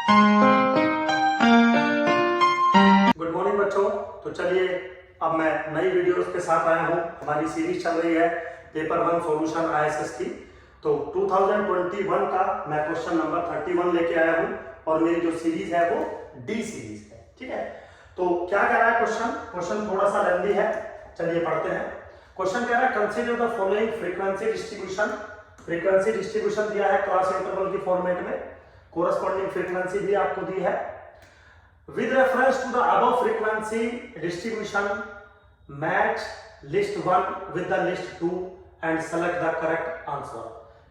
Good morning बच्चों। तो चलिए अब मैं नई वीडियोस के साथ आया हूँ। हमारी सीरीज चल रही है पेपर 1 सॉल्यूशन आईएसएस की। तो 2021 का मैं क्वेश्चन नंबर 31 लेके आया हूँ और मेरी जो सीरीज है वो डी सीरीज है। ठीक है, तो क्या कह रहा है क्वेश्चन थोड़ा सा लेंथी है, चलिए पढ़ते हैं। क्वेश्चन कह रहा है consider the following frequency distribution. Frequency distribution दिया है क्लास इंटरवल की फॉर्मेट में, कोरस्पॉन्डिंग फ्रीक्वेंसी भी आपको दी है। With reference to the above frequency distribution, match list 1 with the list 2 and select the correct answer.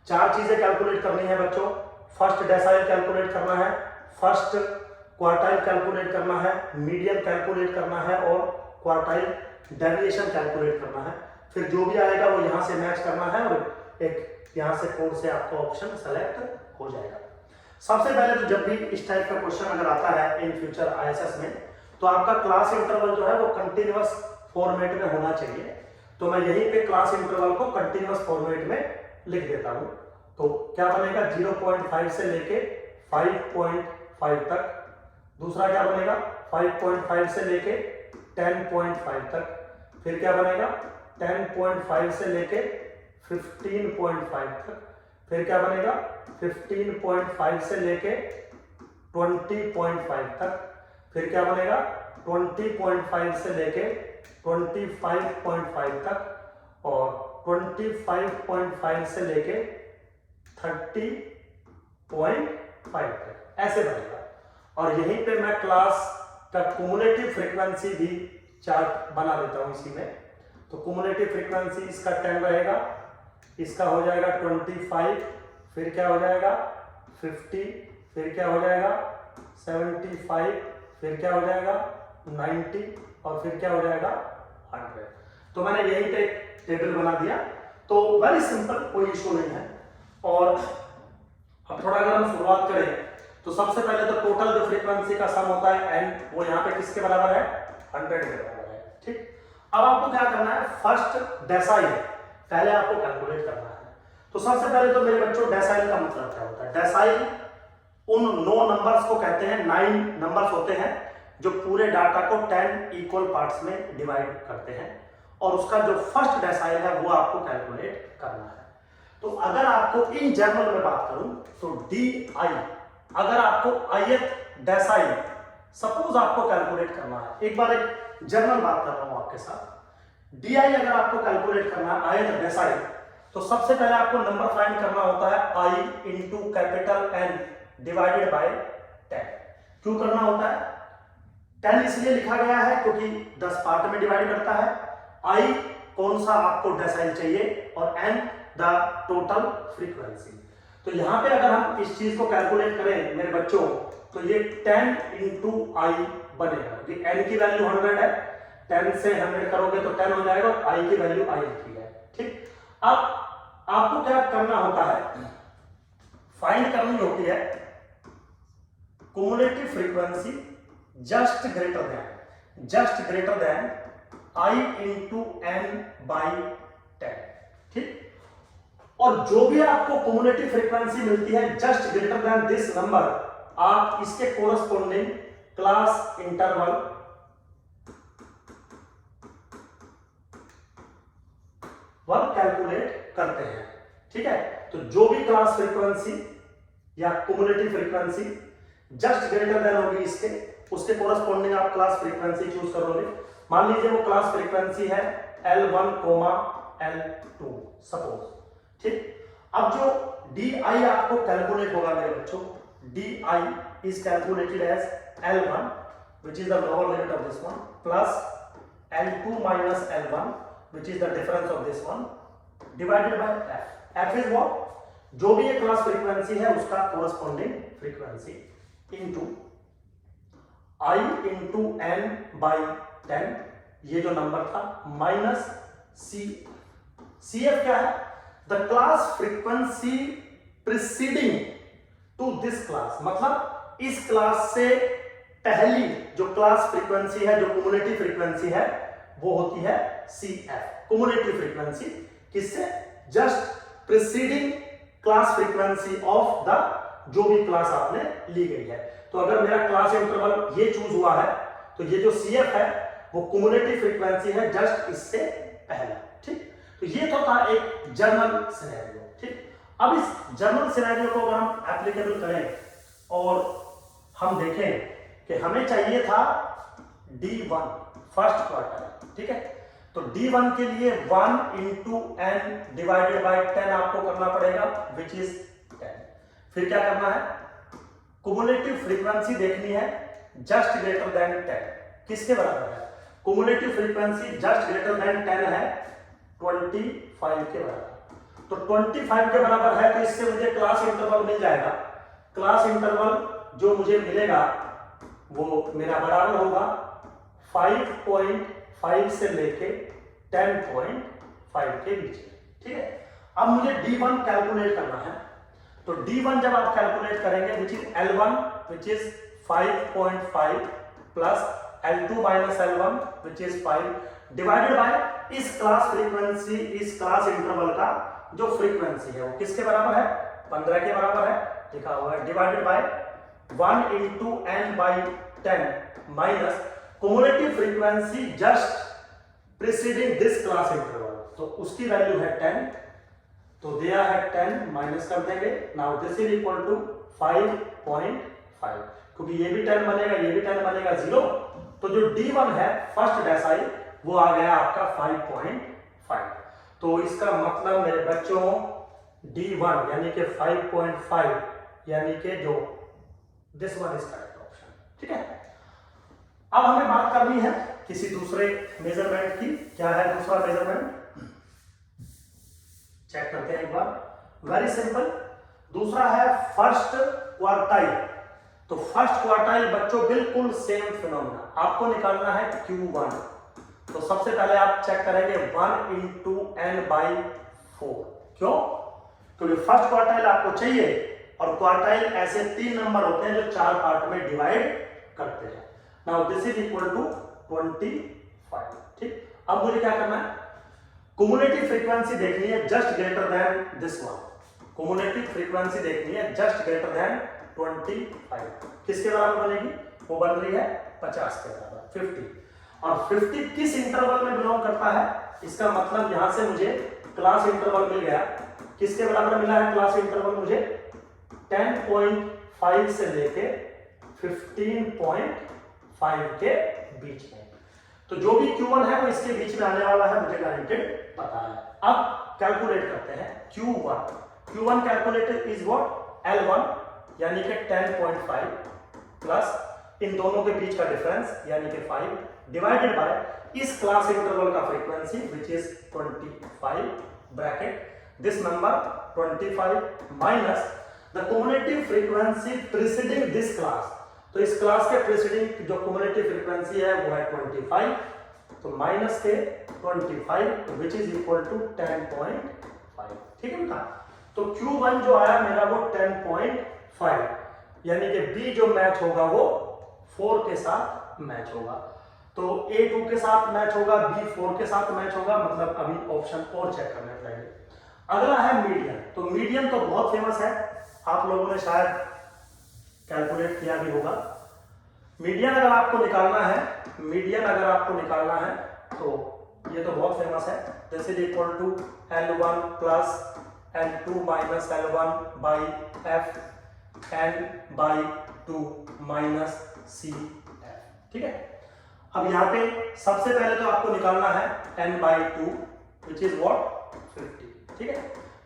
चार चीजें कैलकुलेट करनी है बच्चों। फर्स्ट डेसाइल कैलकुलेट करना है, फर्स्ट क्वार्टाइल कैलकुलेट करना है, मीडियन कैलकुलेट करना है और क्वार्टाइल डेविएशन कैलकुलेट करना है। फिर जो भी आएगा वो यहाँ से मैच करना है और एक यहाँ से कोड से आपका ऑप्शन सेलेक्ट हो जाएगा। सबसे पहले तो जब भी इस टाइप का क्वेश्चन अगर आता है इन फ्यूचर आईएसएस में, तो आपका क्लास इंटरवल जो है वो कंटिन्यूअस फॉर्मेट में होना चाहिए। तो मैं यहीं पे क्लास इंटरवल को कंटिन्यूअस फॉर्मेट में लिख देता हूं। तो क्या बनेगा 0.5 से लेके 5.5 तक। दूसरा क्या बनेगा 5.5 से लेके 10.5 तक। फिर क्या बनेगा 10.5 से लेके 15.5 तक। फिर क्या बनेगा 15.5 से लेके 20.5 तक। फिर क्या बनेगा 20.5 से लेके 25.5 तक और 25.5 से लेके 30.5 तक, ऐसे बनेगा। और यहीं पे मैं क्लास का कुमुलेटिव फ्रीक्वेंसी भी चार्ट बना देता हूं इसी में। तो कुमुलेटिव फ्रीक्वेंसी इसका 10 रहेगा, इसका हो जाएगा 25, फिर क्या हो जाएगा 50, फिर क्या हो जाएगा 75, फिर क्या हो जाएगा 90 और फिर क्या हो जाएगा 100। तो मैंने यहीं पे टेबल बना दिया। तो वेरी सिंपल, कोई इशू नहीं है। और अब थोड़ा अगर हम शुरुआत करें तो सबसे पहले तो टोटल जो फ्रीक्वेंसी का सम होता है n, वो यहाँ पे किसके बराबर है 100 के बराबर है। ठीक, अब आपको क्या करना है, फर्स्ट डेसाइल पहले आपको कैलकुलेट करना है। तो सबसे पहले तो मेरे बच्चों डेसाइल का मतलब क्या होता है। डेसाइल उन 9 नंबर्स को कहते हैं, 9 नंबर्स होते हैं जो पूरे डाटा को 10 इक्वल पार्ट्स में डिवाइड करते हैं और उसका जो फर्स्ट डेसाइल है वो आपको कैलकुलेट करना है। तो अगर आपको इन जनरल में बात करूं तो डी आई, अगर आपको ith डेसाइल सपोज आपको कैलकुलेट करना है, एक बार एक जनरल बात कर रहा हूं आपके साथ। डी आई अगर आपको कैलकुलेट करना है ith डेसाइल, तो सबसे पहले आपको नंबर फाइंड करना होता है i into capital N divided by 10। क्यों करना होता है, 10 इसलिए लिखा गया है क्योंकि 10 पार्ट में डिवाइड करता है। i कौन सा आपको डेसाइल चाहिए और n द टोटल फ्रीक्वेंसी। तो यहां पे अगर हम इस चीज को कैलकुलेट करें मेरे बच्चों, तो ये 10 इंटू i बनेगा क्योंकि n की वैल्यू 100 है। 10 से 100 करोगे तो 10 हो जाएगा और i की वैल्यू i लिखी है। ठीक, अब आपको क्या करना होता है, फाइंड करनी होती है cumulative frequency just greater than i into n by 10। ठीक, और जो भी आपको कुमुलेटिव फ्रीक्वेंसी मिलती है just greater than this number, आप इसके कोरस्पॉन्डिंग क्लास इंटरवल कैलकुलेट करते हैं। ठीक है, तो जो भी क्लास फ्रीक्वेंसी या cumulative frequency just greater than होगी इसके, उसके कोरस्पॉन्डिंग आप क्लास फ्रीक्वेंसी चूज करोगे। मान लीजिए वो क्लास फ्रीक्वेंसी है L1, L2 सपोज। ठीक, अब जो DI आपको कैलकुलेट होगा मेरे बच्चों, DI is calculated as L1 which is the lower limit of this one plus L2 minus L1 which is the difference of this one divided by F. F is what, जो भी ये class frequency है उसका corresponding frequency into I into N by 10, ये जो number था, minus CF क्या है, the class frequency preceding to this class, मतलब इस क्लास से पहली जो क्लास फ्रीक्वेंसी है, जो कुमुलेटिव फ्रीक्वेंसी है, वो होती है CF, कुमुलेटिव फ्रीक्वेंसी। किससे, just preceding class frequency of the जो भी क्लास आपने ली गई है। तो अगर मेरा क्लास इंटरवल ये चूज हुआ है तो ये जो CF है वो कुमुलेटिव फ्रीक्वेंसी है जस्ट इससे पहले। ठीक, तो ये तो था एक जनरल सिनेरियो। ठीक, अब इस जनरल सिनेरियो को अगर हम एप्लीकेबल करें और हम देखें कि हमें चाहिए था D1 फर्स्ट क्वार्टर। ठीक है, तो D1 के लिए 1 into n डिवाइडेड बाय 10 आपको करना पड़ेगा विच इज 10। फिर क्या करना है, कुमुलेटिव फ्रीक्वेंसी देखनी है जस्ट ग्रेटर देन 10। किसके बराबर है? Cumulative frequency just greater than 10 है 25 के बराबर। तो 25 के बराबर है तो इससे मुझे क्लास इंटरवल मिल जाएगा। क्लास इंटरवल जो मुझे मिलेगा वो मेरा बराबर होगा 5.5 से लेके 10.5 के बीच में। ठीक है, अब मुझे D1 कैलकुलेट करना है। तो D1 जब आप कैलकुलेट करेंगे which is L1 which is 5.5 plus L2 minus L1 which is 5 divided by इस क्लास फ्रीक्वेंसी, इस क्लास इंटरवल का जो फ्रीक्वेंसी है वो किसके बराबर है? 15 के बराबर है, लिखा हुआ है, divided bye 1 into n by 10 minus cumulative frequency just preceding this class interval। तो उसकी वैल्यू है 10, तो दिया है 10 माइनस कर देंगे। Now this is equal to 5.5, क्योंकि ये भी 10 बनेगा, ये भी 10 बनेगा 0, तो जो D1 है फर्स्ट डेसाइल वो आ गया आपका 5.5। तो इसका मतलब मेरे बच्चों D1 यानी कि 5.5 यानी कि जो this one is correct option. ठीक है, अब हमें बात करनी है किसी दूसरे मेजरमेंट की। क्या है दूसरा मेजरमेंट? चेक करते हैं एक बार। वेरी सिंपल, दूसरा है फर्स्ट क्वार्टाइल। तो फर्स्ट क्वार्टाइल बच्चों बिल्कुल सेम फिनोमेना, आपको निकालना है Q1। तो सबसे पहले आप चेक करेंगे 1 into n by 4। क्यों? क्योंकि फर्स्ट क्वार्टाइल आपको चाहिए और क्वार्टाइल ऐसे 3 नंबर होते हैं जो 4 पार्ट में डिवाइड करते हैं। Now this is equal to 25। ठीक, अब मुझे क्या करना है, कुमुलेटिव फ्रीक्वेंसी देखनी है just greater than this one. Cumulative frequency देखनी है जस्ट ग्रेटर देन 25। किसके बराबर बनेगी? वो बन रही है 50 के बराबर, 50। और 50 किस इंटरवल में बिलोंग करता है? इसका मतलब यहां से मुझे क्लास इंटरवल मिल गया। किसके बराबर मिला है क्लास इंटरवल मुझे? 10.5 से लेके 15.5 के बीच में। तो जो भी Q1 है वो इसके बीच में आने वाला है, मुझे गारंटेड पता है। अब कैलकुलेट करते हैं Q1। Q1 calculated is what? L1 यानी कि 10.5 प्लस इन दोनों के बीच का डिफरेंस यानी कि 5 डिवाइडेड बाय इस क्लास इंटरवल का frequency which is 25 bracket this number 25 minus the cumulative frequency preceding this class। तो इस क्लास के प्रीसीडिंग जो cumulative frequency है वो है 25, तो माइनस के 25 विच इज इक्वल टू 10.5। ठीक है बेटा, तो Q1 जो आया मेरा वो 10.5 यानी कि B जो मैच होगा वो 4 के साथ मैच होगा। तो A 2 के साथ मैच होगा, B 4 के साथ मैच होगा, मतलब अभी ऑप्शन और चेक करने पड़ेंगे। अगला है मीडियन। तो मीडियन तो बहुत फेमस है, आप लोगों ने शायद कैलकुलेट किया भी होगा। मीडियन अगर आपको निकालना है, मीडियन अगर आपको निकालना है तो ये तो बहुत फेमस है। This is equal to L1 plus L2 minus L1 by F n by 2 minus CF। ठीक है, अब यहाँ पे सबसे पहले तो आपको निकालना है n by 2 which is what 50। ठीक है,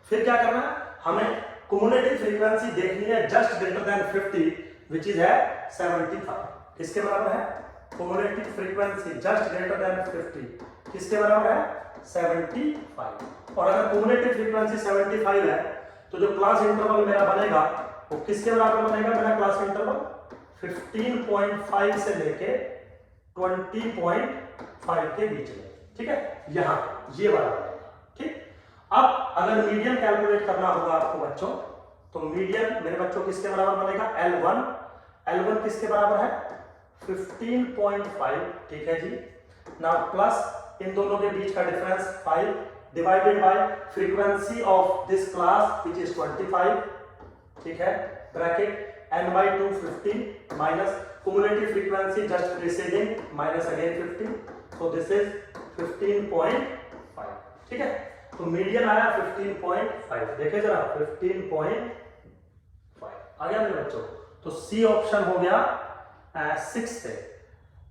फिर क्या करना है, हमें cumulative फ्रीक्वेंसी देखनी है just greater than 50 which is है 75। किसके बराबर है? cumulative frequency just greater than 50 किसके बराबर है? 75। और अगर cumulative फ्रीक्वेंसी 75 है तो जो क्लास इंटरवल मेरा बनेगा वो किसके बराबर बनेगा? मेरा क्लास इंटरवल 15.5 से लेके 20.5 के बीच में। ठीक है, यहां ये वाला बनेगा। ठीक, अब अगर मीडियन कैलकुलेट करना होगा आपको बच्चों, तो मीडियन मेरे बच्चों किसके बराबर बनेगा? L1। L1 किसके बराबर है? 15.5। ठीक है जी, नाउ प्लस इन दोनों के बीच का difference 5 divided by frequency of this class which is 25। ठीक है, bracket n by 2 15 minus cumulative frequency just preceding minus again 15, so this is 15.5. ठीक है, तो मीडियन आया 15.5, देखे जरा 15.5 आ गया मेरे बच्चों। तो सी ऑप्शन हो गया 6 पे।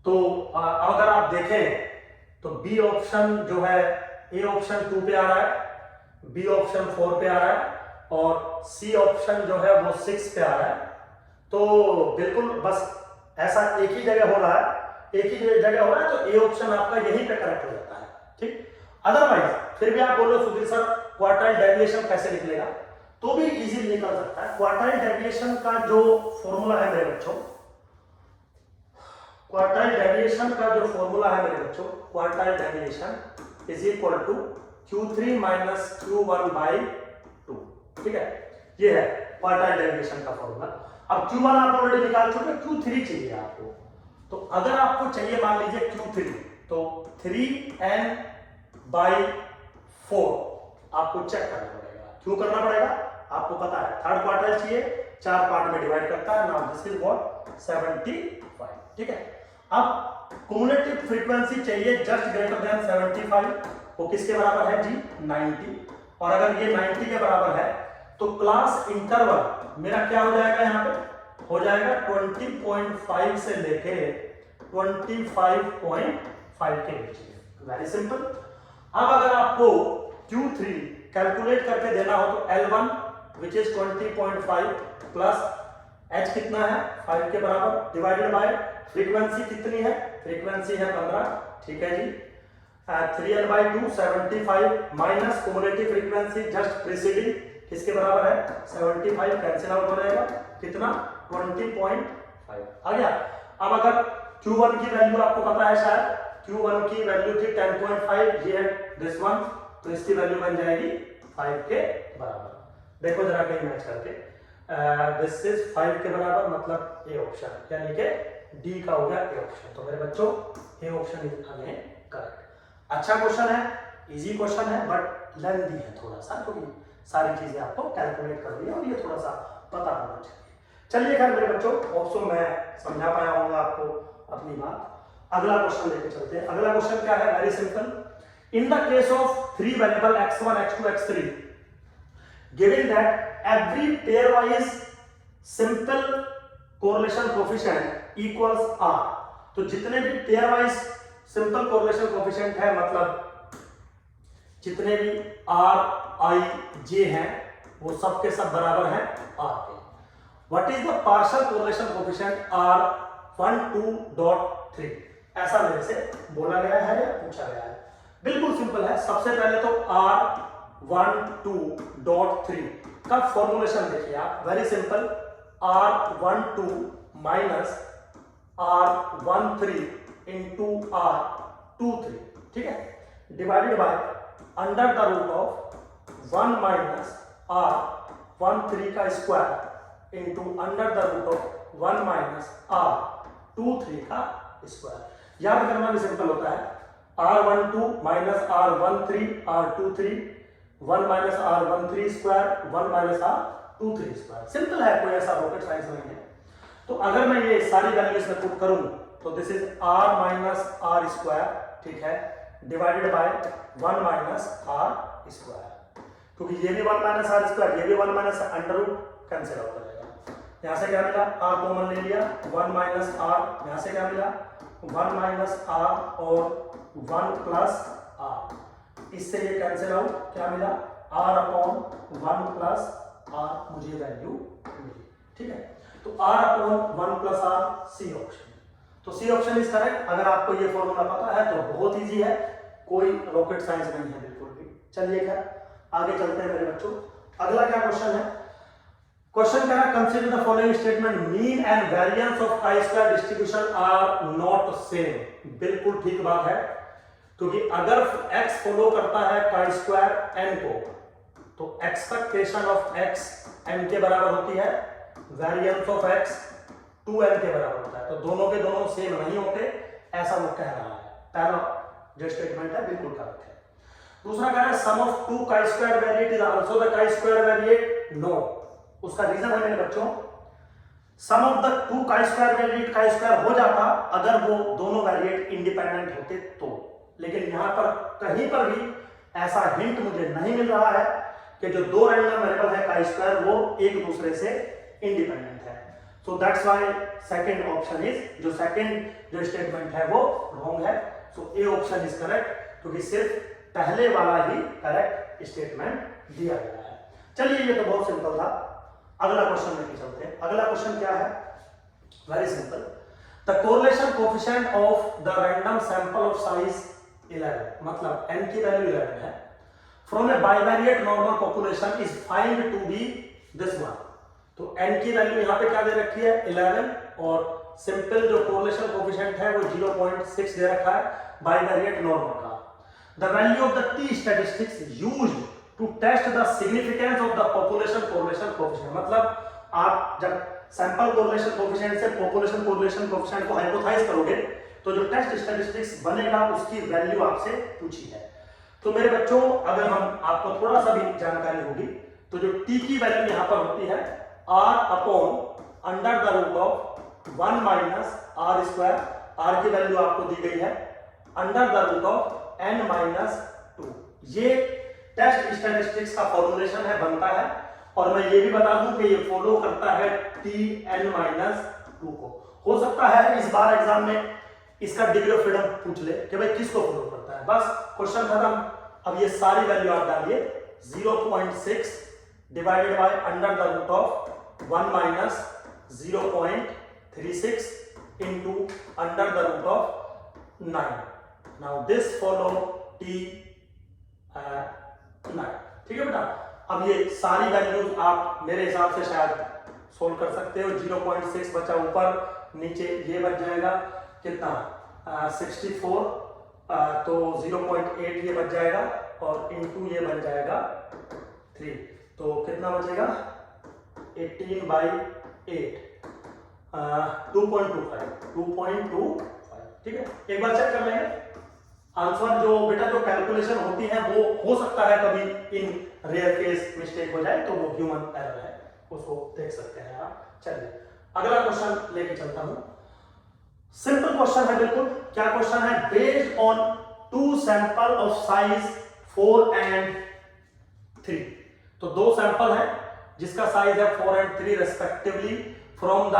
तो अगर आप देखें तो बी ऑप्शन जो है, ए ऑप्शन 2 पे आ रहा है, बी ऑप्शन 4 पे आ रहा है और सी ऑप्शन जो है वो 6 पे आ रहा है। तो बिल्कुल बस ऐसा एक ही जगह हो रहा है, एक ही जगह हो रहा है, तो ए ऑप्शन आपका यहीं पे करेक्ट हो जाता है। ठीक, अदरवाइज फिर भी आप बोलो सुधीर सर क्वार्टाइल डेविएशन कैसे निकलेगा, तो भी इजीली निकल सकता है। क्वार्टाइल डेविएशन का जो फॉर्मूला है मेरे बच्चों, क्वार्टाइल डेविएशन का जो फॉर्मूला है मेरे बच्चों, quartile deviation is equal to Q3 minus Q1 by 2। ठीक है, ये है क्वार्टाइल डेविएशन का फॉर्मूला। अब Q1 आप ऑलरेडी निकाल चुके, Q3 चाहिए आपको। तो अगर आपको चाहिए मान लीजिए Q3, तो 3n बाई 4 आपको चेक करना पड़ेगा। क्यों करना पड़ेगा, आपको पता है थर्ड क्वार्टाइल चाहिए, 4 पार्ट में डिवाइड करता है। Now this is what 75। ठीक है, अब क्युमुलेटिव फ्रीक्वेंसी चाहिए जस्ट ग्रेटर देन 75, वो किसके बराबर है जी 90। और अगर ये 90 के बराबर है तो क्लास इंटरवल मेरा क्या हो जाएगा, यहाँ पे हो जाएगा 20.5 से लेके 25.5 के बीच में। Very simple. अब अगर आपको Q3 कैलकुलेट करके देना हो तो L1 which is 20.5 plus H कितना है 5 के बराबर डिवाइडेड बाय फ्रीक्वेंसी कितनी है, फ्रीक्वेंसी है 15। ठीक है जी, 3n by 2 75 minus cumulative frequency just preceding किसके बराबर है 75, कैंसिल आउट हो जाएगा कितना 20.5 आ गया। अब अगर Q1 की वैल्यू आपको पता है शायद, Q1 की वैल्यू थी 10.5, ये है दिस वन, तो इसकी वैल्यू बन जाएगी 5 के बराबर। देखो जरा कहीं मैच करके, दिस इज 5 के बराबर, मतलब ए ऑप्शन, यानी कि डी का हो गया ए ऑप्शन। तो मेरे बच्चों A option is again correct. अच्छा क्वेश्चन है, इजी क्वेश्चन है, बट लेंथी है थोड़ा सा, क्योंकि सारी चीजें आपको कैलकुलेट करनी है और ये थोड़ा सा पता होना चाहिए। चलिए खैर मेरे बच्चों, ऑप्शन मैं समझा पाया होगा आपको अपनी बात। अगला क्वेश्चन लेके चलते हैं। अगला क्वेश्चन क्या है, very simple. In the case of 3 variable x1 x2 x3 given that every pair wise simple correlation coefficient equals r, तो जितने भी pair wise simple correlation coefficient है, मतलब जितने भी r i j हैं वो सब के सब बराबर हैं r के। What is the partial correlation coefficient r12.3, ऐसा मेरे से बोला गया है या पूछा गया है। बिल्कुल सिंपल है। सबसे पहले तो r12.3 का फॉर्मूलेशन देखिए आप, very simple, r12 minus r13 into r23, ठीक है, divided by under the root of 1 minus r13 का square into under the root of 1 minus r23 का स्क्वायर। याद करना भी सिंपल होता है, r12 minus r13 r23 1 minus r13 square 1 minus r23 square. Simple है, कोई ऐसा रॉकेट साइंस नहीं है। तो अगर मैं ये सारी वैल्यूज में पुट करूं तो this is r minus r square, ठीक है, divided bye 1 minus r square, क्योंकि ये भी 1 माइनस r स्क्वायर, ये भी 1 minus under root, cancel out हो जाएगा। यहां से क्या मिला, r कॉमन ले लिया, 1 माइनस r, यहां से क्या मिला 1 माइनस r और 1 प्लस r, इससे ये कैंसिल आउट, क्या मिला r अपॉन 1 प्लस r, मुझे वैल्यू मिली। ठीक है, तो r upon 1 plus r C option. तो सी ऑप्शन इज करेक्ट। अगर आपको ये फॉर्मूला पता है तो बहुत इजी है, कोई रॉकेट साइंस नहीं है बिल्कुल भी। चलिए खैर आगे चलते हैं मेरे बच्चों। अगला क्या क्वेश्चन है, क्वेश्चन क्या है, consider the following statement, mean and variance of chi square distribution are not same. बिल्कुल ठीक बात है, क्योंकि अगर x फॉलो करता है chi स्क्वायर n को, तो एक्सपेक्टेशन ऑफ x n के बराबर होती है, वेरिएंस ऑफ x 2n के बराबर होता है। तो दोनों के दोनों सेम नहीं होते, ऐसा वो कह रहा है। पहला जो स्टेटमेंट है बिल्कुल करेक्ट है। दूसरा कह रहा है sum of 2 chi square variate is also the chi square variate, no. उसका रीजन है मेरे बच्चों, sum of the two chi square variate chi square हो जाता अगर वो दोनों वेरिएट इंडिपेंडेंट होते तो, लेकिन यहां पर कहीं पर भी ऐसा हिंट मुझे नहीं मिल रहा है कि जो दो रैंडम वेरिएबल है काई स्क्वायर वो एक दूसरे से इंडिपेंडेंट है। So that's why second option is, जो सेकंड जो स्टेटमेंट है वो रॉन्ग है। सो ए ऑप्शन इज करेक्ट, क्योंकि सिर्फ पहले वाला ही करेक्ट स्टेटमेंट दिया गया है। चलिए ये तो बहुत सिंपल था। अगला क्वेश्चन लेके चलते हैं। अगला क्वेश्चन क्या है? Very simple. The correlation coefficient of the random sample of size 11, मतलब n की वैल्यू 11 है, from a bivariate normal population is find to be this one. तो n की वैल्यू यहां पे क्या दे रखी है? 11, और सिंपल जो कोरिलेशन कोएफिशिएंट है वो 0.6 दे रखा है बाइवेरिएट नॉर्मल का। The value of the t statistics used to test the significance of the population correlation coefficient, मतलब आप जब सैंपल कोरिलेशन कोएफिशिएंट से पॉपुलेशन कोरिलेशन कोएफिशिएंट को हाइपोथेसाइज करोगे तो जो टेस्ट स्टैटिस्टिक्स बनेगा उसकी वैल्यू आपसे पूछी है। तो मेरे बच्चों, अगर हम आपको थोड़ा सा भी जानकारी होगी तो जो t की वैल्यू यहां पर होती है r upon under the root of 1 minus r square, r की वैल्यू आपको दी गई है under the root of n minus 2। ये टेस्ट स्टैटिस्टिक्स का फॉर्मूलेशन है, बनता है। और मैं ये भी बता दूं कि ये फॉलो करता है tn माइनस 2 को। हो सकता है इस बार एग्जाम में इसका डिग्री ऑफ फ्रीडम पूछ ले कि भाई किसको फॉलो करता है। बस क्वेश्चन खत्म। अब ये सारी वैल्यू आप डालिए, 0.6 divided by under the root of 1 minus 0.36 into under the root of 9। Now this follow t 9। ठीक है बेटा। अब ये सारी वैल्यूज आप मेरे हिसाब से शायद सोल्व कर सकते हो। 0.6 बचा ऊपर, नीचे ये बच जाएगा कितना 64, तो 0.8 ये बच जाएगा और इनटू ये बन जाएगा 3, तो कितना बचेगा 18/8 2.25। ठीक है, एक बार चेक कर लेंगे आंसर। जो बेटा जो कैलकुलेशन होती है वो हो सकता है कभी इन रेयर केस मिस्टेक हो जाए, तो वो ह्यूमन एरर है, उसको देख सकते हैं आप। चलिए अगला क्वेश्चन लेके चलता हूं। सिंपल क्वेश्चन है बिल्कुल। क्या क्वेश्चन है? Based on two sample of size 4 and 3, तो दो सैंपल है जिसका साइज है 4 and 3 respectively from the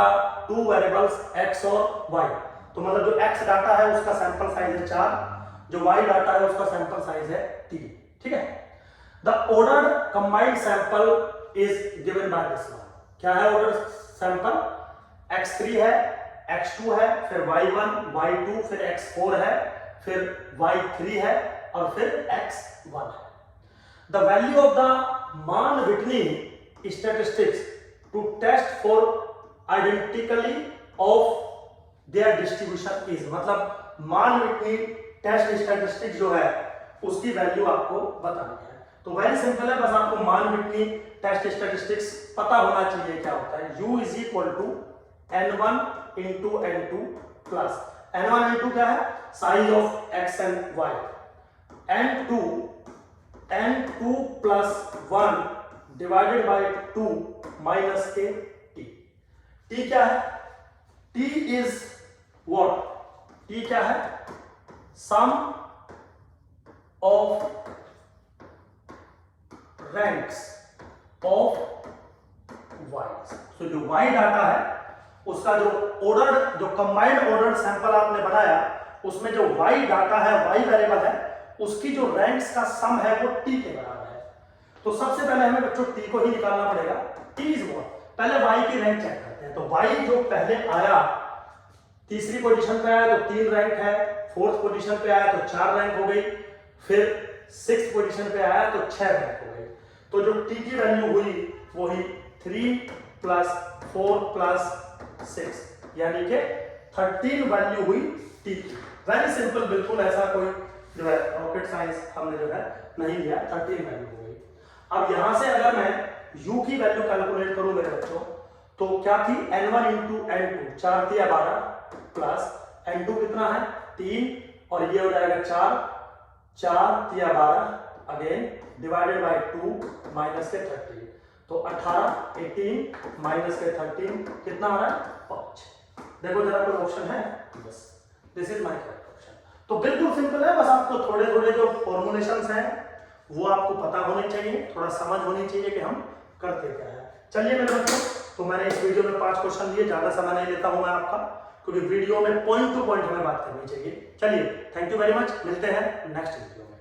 two variables x और y। तो मतलब जो x डाटा है उसका सैंपल साइज है 4, जो y डाटा है उसका सैंपल साइज है 3। ठीक है। The ordered combined sample is given by this one. क्या है ऑर्डर सैंपल? x3 है, x2 है, फिर y1, y2, फिर x4 है, फिर y3 है और फिर x1 है। The value of the Mann Whitney statistics to test for identically of their distribution is, मतलब मान विटनी टेस्ट स्टैटिस्टिक्स जो है उसकी वैल्यू आपको बतानी है। तो वेरी सिंपल है, बस आपको मान विटनी टेस्ट स्टैटिस्टिक्स पता होना चाहिए क्या होता है। u is equal to n1 into n2 plus n1 n2 क्या है? Size of x and y, n2 plus 1 divided by 2 minus के t। t क्या है? t is what? t क्या है? Sum of ranks of y। तो जो y data है उसका जो ऑर्डर, जो कंबाइंड ऑर्डर सैंपल आपने बनाया उसमें जो y डाटा है, y वेरिएबल है, उसकी जो रैंक्स का सम है वो t के बराबर है। तो सबसे पहले हमें बच्चों t को ही निकालना पड़ेगा। t is what? पहले y की रैंक चेक करते हैं। तो y जो पहले आया, तीसरी पोजीशन पे आया तो 3 रैंक है, फोर्थ पोजीशन पे आया तो 4 रैंक हो गई, फिर सिक्स्थ पोजीशन पे आया तो 6 रैंक हो गई। तो जो t की वैल्यू हुई वो ही 3 प्लस 4 प्लस 6, यानी कि 13 वैल्यू हुई t की। वेरी सिंपल, बिल्कुल ऐसा कोई जो है रॉकेट साइंस हमने जो है नहीं लिया, 13 वैल्यू हो गई। अब यहां से अगर मैं u की वैल्यू कैलकुलेट करूं मेरे बच्चों, तो क्या थी? n1 इंटू n2, 4 तिया 12 प्लस n2 कितना है? 3, और ये हो जाएगा 4 तिया 12 अगेन डिवाइडेड बाय 2 माइनस के 13। तो 18 18 माइनस के 13 कितना आ रहा है 5। देखो जरा कोई ऑप्शन है, बस this is my correct option. तो बिल्कुल सिंपल है, बस आपको थोड़े थोड़े जो फॉर्मुलेशंस हैं वो आपको पता होने चाहिए, थोड़ा समझ होनी चाहिए कि हम करते क्या है। चलिए मेरे बच्चों, तो मैंने इस वीडियो में 5 क्वेश्चन लिए, ज्यादा समय नहीं लेता हूं मैं आपका, क्योंकि वीडियो में पॉइंट टू पॉइंट हमें बात करनी चाहिए। चलिए, थैंक यू वेरी मच, मिलते हैं नेक्स्ट वीडियो में।